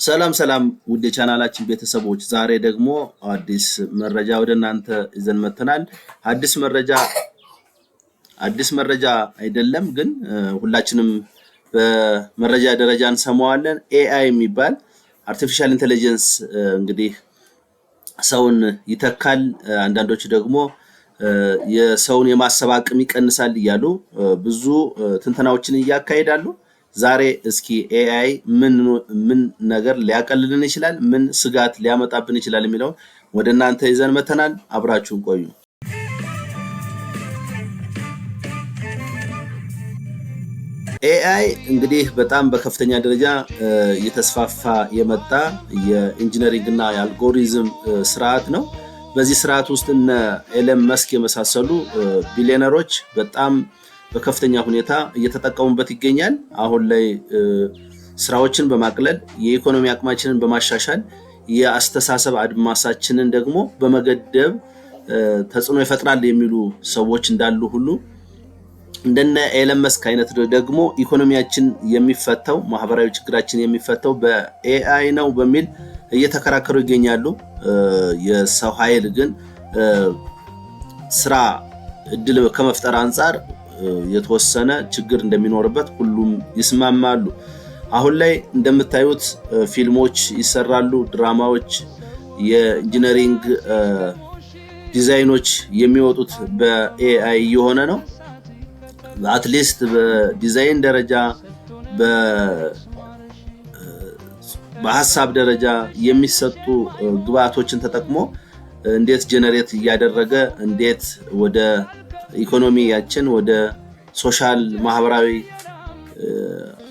ሰላም ሰላም ውድ የቻናላችን ቤተሰቦች፣ ዛሬ ደግሞ አዲስ መረጃ ወደ እናንተ ይዘን መጥተናል። አዲስ መረጃ አይደለም ግን ሁላችንም በመረጃ ደረጃ እንሰማዋለን። ኤአይ የሚባል አርቲፊሻል ኢንተለጀንስ እንግዲህ ሰውን ይተካል፣ አንዳንዶቹ ደግሞ የሰውን የማሰብ አቅም ይቀንሳል እያሉ ብዙ ትንተናዎችን እያካሄዳሉ። ዛሬ እስኪ ኤአይ ምን ነገር ሊያቀልልን ይችላል፣ ምን ስጋት ሊያመጣብን ይችላል የሚለውን ወደ እናንተ ይዘን መተናል። አብራችሁን ቆዩ። ኤአይ እንግዲህ በጣም በከፍተኛ ደረጃ እየተስፋፋ የመጣ የኢንጂነሪንግ እና የአልጎሪዝም ስርዓት ነው። በዚህ ስርዓት ውስጥ እነ ኤለን መስክ የመሳሰሉ ቢሊዮነሮች በጣም በከፍተኛ ሁኔታ እየተጠቀሙበት ይገኛል። አሁን ላይ ስራዎችን በማቅለል የኢኮኖሚ አቅማችንን በማሻሻል የአስተሳሰብ አድማሳችንን ደግሞ በመገደብ ተጽዕኖ ይፈጥራል የሚሉ ሰዎች እንዳሉ ሁሉ እንደነ ኤለን መስክ አይነት ደግሞ ኢኮኖሚያችን የሚፈታው ማህበራዊ ችግራችን የሚፈታው በኤአይ ነው በሚል እየተከራከሩ ይገኛሉ። የሰው ኃይል ግን ስራ እድል ከመፍጠር አንጻር የተወሰነ ችግር እንደሚኖርበት ሁሉም ይስማማሉ። አሁን ላይ እንደምታዩት ፊልሞች ይሰራሉ፣ ድራማዎች፣ የኢንጂነሪንግ ዲዛይኖች የሚወጡት በኤአይ የሆነ ነው። አትሊስት በዲዛይን ደረጃ በሐሳብ ደረጃ የሚሰጡ ግብአቶችን ተጠቅሞ እንዴት ጀነሬት እያደረገ እንዴት ወደ ኢኮኖሚያችን ወደ ሶሻል ማህበራዊ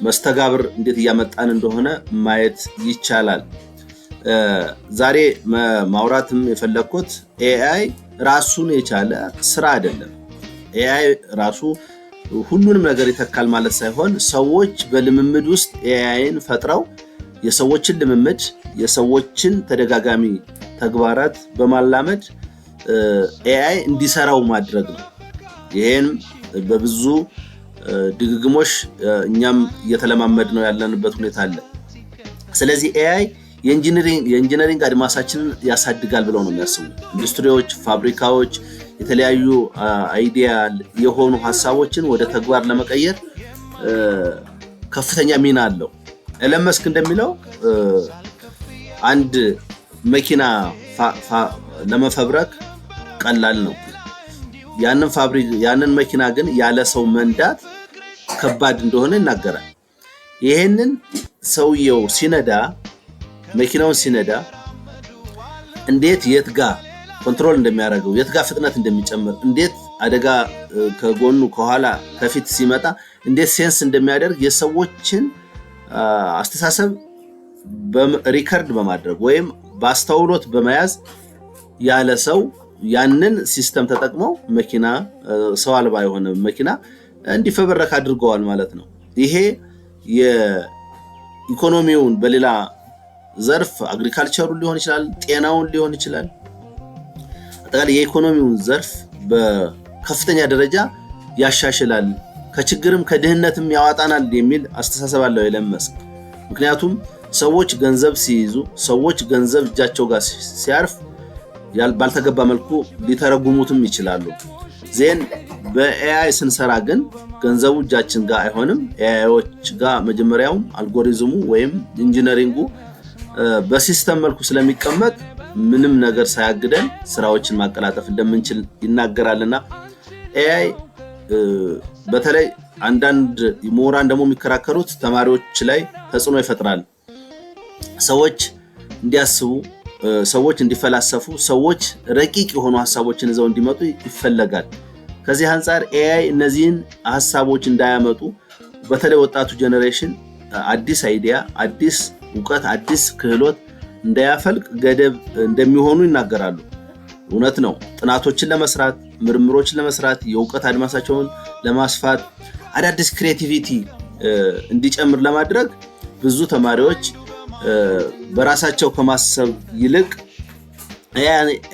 መስተጋብር እንዴት እያመጣን እንደሆነ ማየት ይቻላል። ዛሬ ማውራትም የፈለኩት ኤአይ ራሱን የቻለ ስራ አይደለም። ኤአይ ራሱ ሁሉንም ነገር ይተካል ማለት ሳይሆን ሰዎች በልምምድ ውስጥ ኤአይን ፈጥረው የሰዎችን ልምምድ የሰዎችን ተደጋጋሚ ተግባራት በማላመድ ኤአይ እንዲሰራው ማድረግ ነው። ይሄን በብዙ ድግግሞሽ እኛም እየተለማመድ ነው ያለንበት ሁኔታ አለ። ስለዚህ ኤአይ የኢንጂነሪንግ አድማሳችንን ያሳድጋል ብለው ነው የሚያስቡ ኢንዱስትሪዎች፣ ፋብሪካዎች የተለያዩ አይዲያል የሆኑ ሐሳቦችን ወደ ተግባር ለመቀየር ከፍተኛ ሚና አለው። ኤለን መስክ እንደሚለው አንድ መኪና ለመፈብረክ ቀላል ነው። ያንን መኪና ግን ያለ ሰው መንዳት ከባድ እንደሆነ ይናገራል። ይሄንን ሰውየው መኪናውን ሲነዳ እንዴት የት ጋር ኮንትሮል እንደሚያደርገው የት ጋር ፍጥነት እንደሚጨምር እንዴት አደጋ ከጎኑ ከኋላ ከፊት ሲመጣ እንዴት ሴንስ እንደሚያደርግ የሰዎችን አስተሳሰብ ሪከርድ በማድረግ ወይም በአስተውሎት በመያዝ ያለ ሰው ያንን ሲስተም ተጠቅመው መኪና ሰው አልባ የሆነ መኪና እንዲፈበረክ አድርገዋል ማለት ነው። ይሄ የኢኮኖሚውን በሌላ ዘርፍ አግሪካልቸሩን ሊሆን ይችላል፣ ጤናውን ሊሆን ይችላል፣ አጠቃላይ የኢኮኖሚውን ዘርፍ በከፍተኛ ደረጃ ያሻሽላል፣ ከችግርም ከድህነትም ያዋጣናል የሚል አስተሳሰብ አለው ኤለን መስክ። ምክንያቱም ሰዎች ገንዘብ ሲይዙ ሰዎች ገንዘብ እጃቸው ጋር ሲያርፍ ባልተገባ መልኩ ሊተረጉሙትም ይችላሉ። ዜን በኤአይ ስንሰራ ግን ገንዘቡ እጃችን ጋር አይሆንም። ኤአይዎች ጋር መጀመሪያውም አልጎሪዝሙ ወይም ኢንጂነሪንጉ በሲስተም መልኩ ስለሚቀመጥ ምንም ነገር ሳያግደን ስራዎችን ማቀላጠፍ እንደምንችል ይናገራልና ኤአይ በተለይ አንዳንድ ምሁራን ደግሞ የሚከራከሩት ተማሪዎች ላይ ተጽዕኖ ይፈጥራል። ሰዎች እንዲያስቡ፣ ሰዎች እንዲፈላሰፉ፣ ሰዎች ረቂቅ የሆኑ ሐሳቦችን ይዘው እንዲመጡ ይፈለጋል። ከዚህ አንፃር ኤአይ እነዚህን ሐሳቦች እንዳያመጡ በተለይ ወጣቱ ጄኔሬሽን አዲስ አይዲያ፣ አዲስ ዕውቀት፣ አዲስ ክህሎት እንዳያፈልቅ ገደብ እንደሚሆኑ ይናገራሉ። እውነት ነው። ጥናቶችን ለመስራት፣ ምርምሮችን ለመስራት፣ የዕውቀት አድማሳቸውን ለማስፋት፣ አዳዲስ ክሬቲቪቲ እንዲጨምር ለማድረግ ብዙ ተማሪዎች በራሳቸው ከማሰብ ይልቅ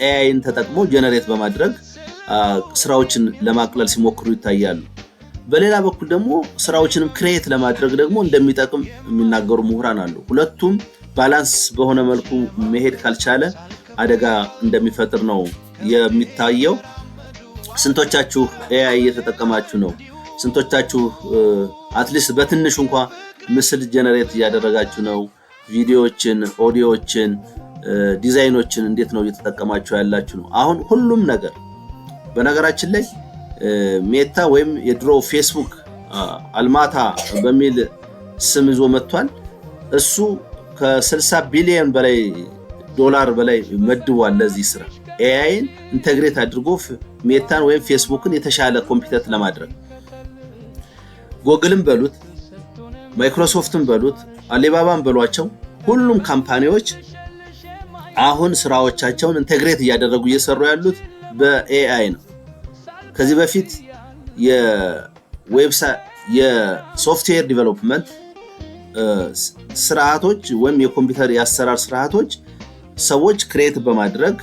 ኤአይን ተጠቅመው ጀነሬት በማድረግ ስራዎችን ለማቅለል ሲሞክሩ ይታያሉ። በሌላ በኩል ደግሞ ስራዎችንም ክሬት ለማድረግ ደግሞ እንደሚጠቅም የሚናገሩ ምሁራን አሉ። ሁለቱም ባላንስ በሆነ መልኩ መሄድ ካልቻለ አደጋ እንደሚፈጥር ነው የሚታየው። ስንቶቻችሁ AI እየተጠቀማችሁ ነው? ስንቶቻችሁ አትሊስት በትንሹ እንኳን ምስል ጀነሬት እያደረጋችሁ ነው? ቪዲዮዎችን፣ ኦዲዮዎችን፣ ዲዛይኖችን እንዴት ነው እየተጠቀማችሁ ያላችሁ ነው? አሁን ሁሉም ነገር በነገራችን ላይ ሜታ ወይም የድሮ ፌስቡክ አልማታ በሚል ስም ይዞ መጥቷል። እሱ ከ60 ቢሊዮን በላይ ዶላር በላይ መድቧል ለዚህ ስራ AIን ኢንተግሬት አድርጎ ሜታን ወይም ፌስቡክን የተሻለ ኮምፒውተር ለማድረግ። ጎግልም በሉት ማይክሮሶፍትም በሉት አሊባባም በሏቸው ሁሉም ካምፓኒዎች አሁን ስራዎቻቸውን ኢንተግሬት እያደረጉ እየሰሩ ያሉት በAI ነው። ከዚህ በፊት የሶፍትዌር ዲቨሎፕመንት ስርዓቶች ወይም የኮምፒውተር የአሰራር ስርዓቶች ሰዎች ክሬት በማድረግ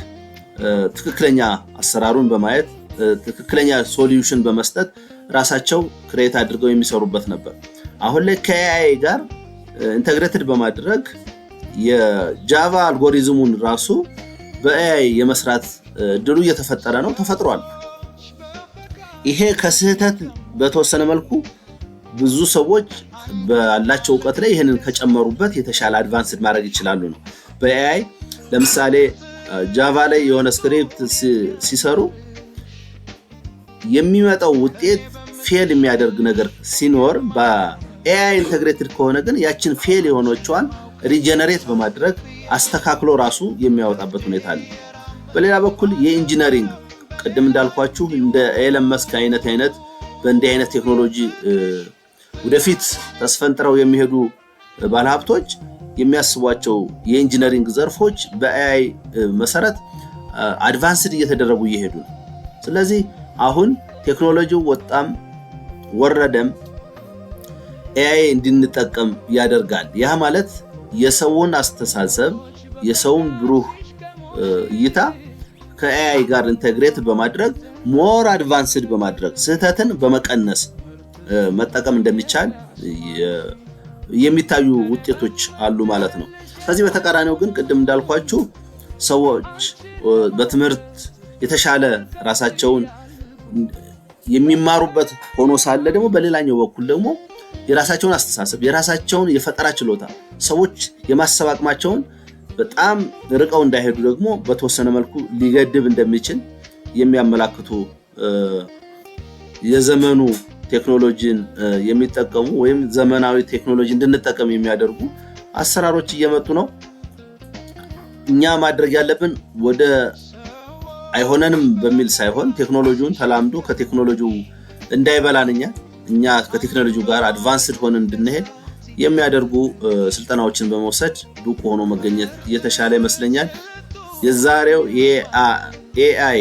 ትክክለኛ አሰራሩን በማየት ትክክለኛ ሶሉሽን በመስጠት ራሳቸው ክሬት አድርገው የሚሰሩበት ነበር። አሁን ላይ ከAI ጋር ኢንተግሬትድ በማድረግ የጃቫ አልጎሪዝሙን ራሱ በAI የመስራት ድሉ እየተፈጠረ ነው፣ ተፈጥሯል። ይሄ ከስህተት በተወሰነ መልኩ ብዙ ሰዎች ባላቸው ዕውቀት ላይ ይሄንን ከጨመሩበት የተሻለ አድቫንስድ ማድረግ ይችላሉ ነው። በAI ለምሳሌ ጃቫ ላይ የሆነ ስክሪፕት ሲሰሩ የሚመጣው ውጤት ፌል የሚያደርግ ነገር ሲኖር በAI ኢንተግሬትድ ከሆነ ግን ያችን ፌል የሆነችዋን ሪጀነሬት በማድረግ አስተካክሎ ራሱ የሚያወጣበት ሁኔታ አለ። በሌላ በኩል የኢንጂነሪንግ ቅድም እንዳልኳችሁ እንደ ኤለን መስክ አይነት በእንዲህ አይነት ቴክኖሎጂ ወደፊት ተስፈንጥረው የሚሄዱ ባለሀብቶች የሚያስቧቸው የኢንጂነሪንግ ዘርፎች በAI መሰረት አድቫንስድ እየተደረጉ እየሄዱ ነው። ስለዚህ አሁን ቴክኖሎጂው ወጣም ወረደም AI እንድንጠቀም ያደርጋል። ያ ማለት የሰውን አስተሳሰብ የሰውን ብሩህ እይታ ከAI ጋር ኢንተግሬት በማድረግ ሞር አድቫንስድ በማድረግ ስህተትን በመቀነስ መጠቀም እንደሚቻል የሚታዩ ውጤቶች አሉ ማለት ነው። ከዚህ በተቃራኒው ግን ቅድም እንዳልኳችሁ ሰዎች በትምህርት የተሻለ ራሳቸውን የሚማሩበት ሆኖ ሳለ ደግሞ በሌላኛው በኩል ደግሞ የራሳቸውን አስተሳሰብ የራሳቸውን የፈጠራ ችሎታ ሰዎች የማሰብ አቅማቸውን በጣም ርቀው እንዳይሄዱ ደግሞ በተወሰነ መልኩ ሊገድብ እንደሚችል የሚያመላክቱ የዘመኑ ቴክኖሎጂን የሚጠቀሙ ወይም ዘመናዊ ቴክኖሎጂ እንድንጠቀም የሚያደርጉ አሰራሮች እየመጡ ነው። እኛ ማድረግ ያለብን ወደ አይሆነንም በሚል ሳይሆን ቴክኖሎጂውን ተላምዶ ከቴክኖሎጂው እንዳይበላን እኛ ከቴክኖሎጂው ጋር አድቫንስድ ሆነን እንድንሄድ የሚያደርጉ ስልጠናዎችን በመውሰድ ብቁ ሆኖ መገኘት የተሻለ ይመስለኛል። የዛሬው AI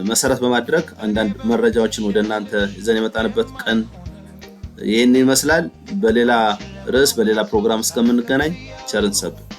መሰረት በማድረግ አንዳንድ መረጃዎችን ወደ እናንተ ይዘን የመጣንበት ቀን ይህን ይመስላል። በሌላ ርዕስ በሌላ ፕሮግራም እስከምንገናኝ ቸርን ሰንብቱ።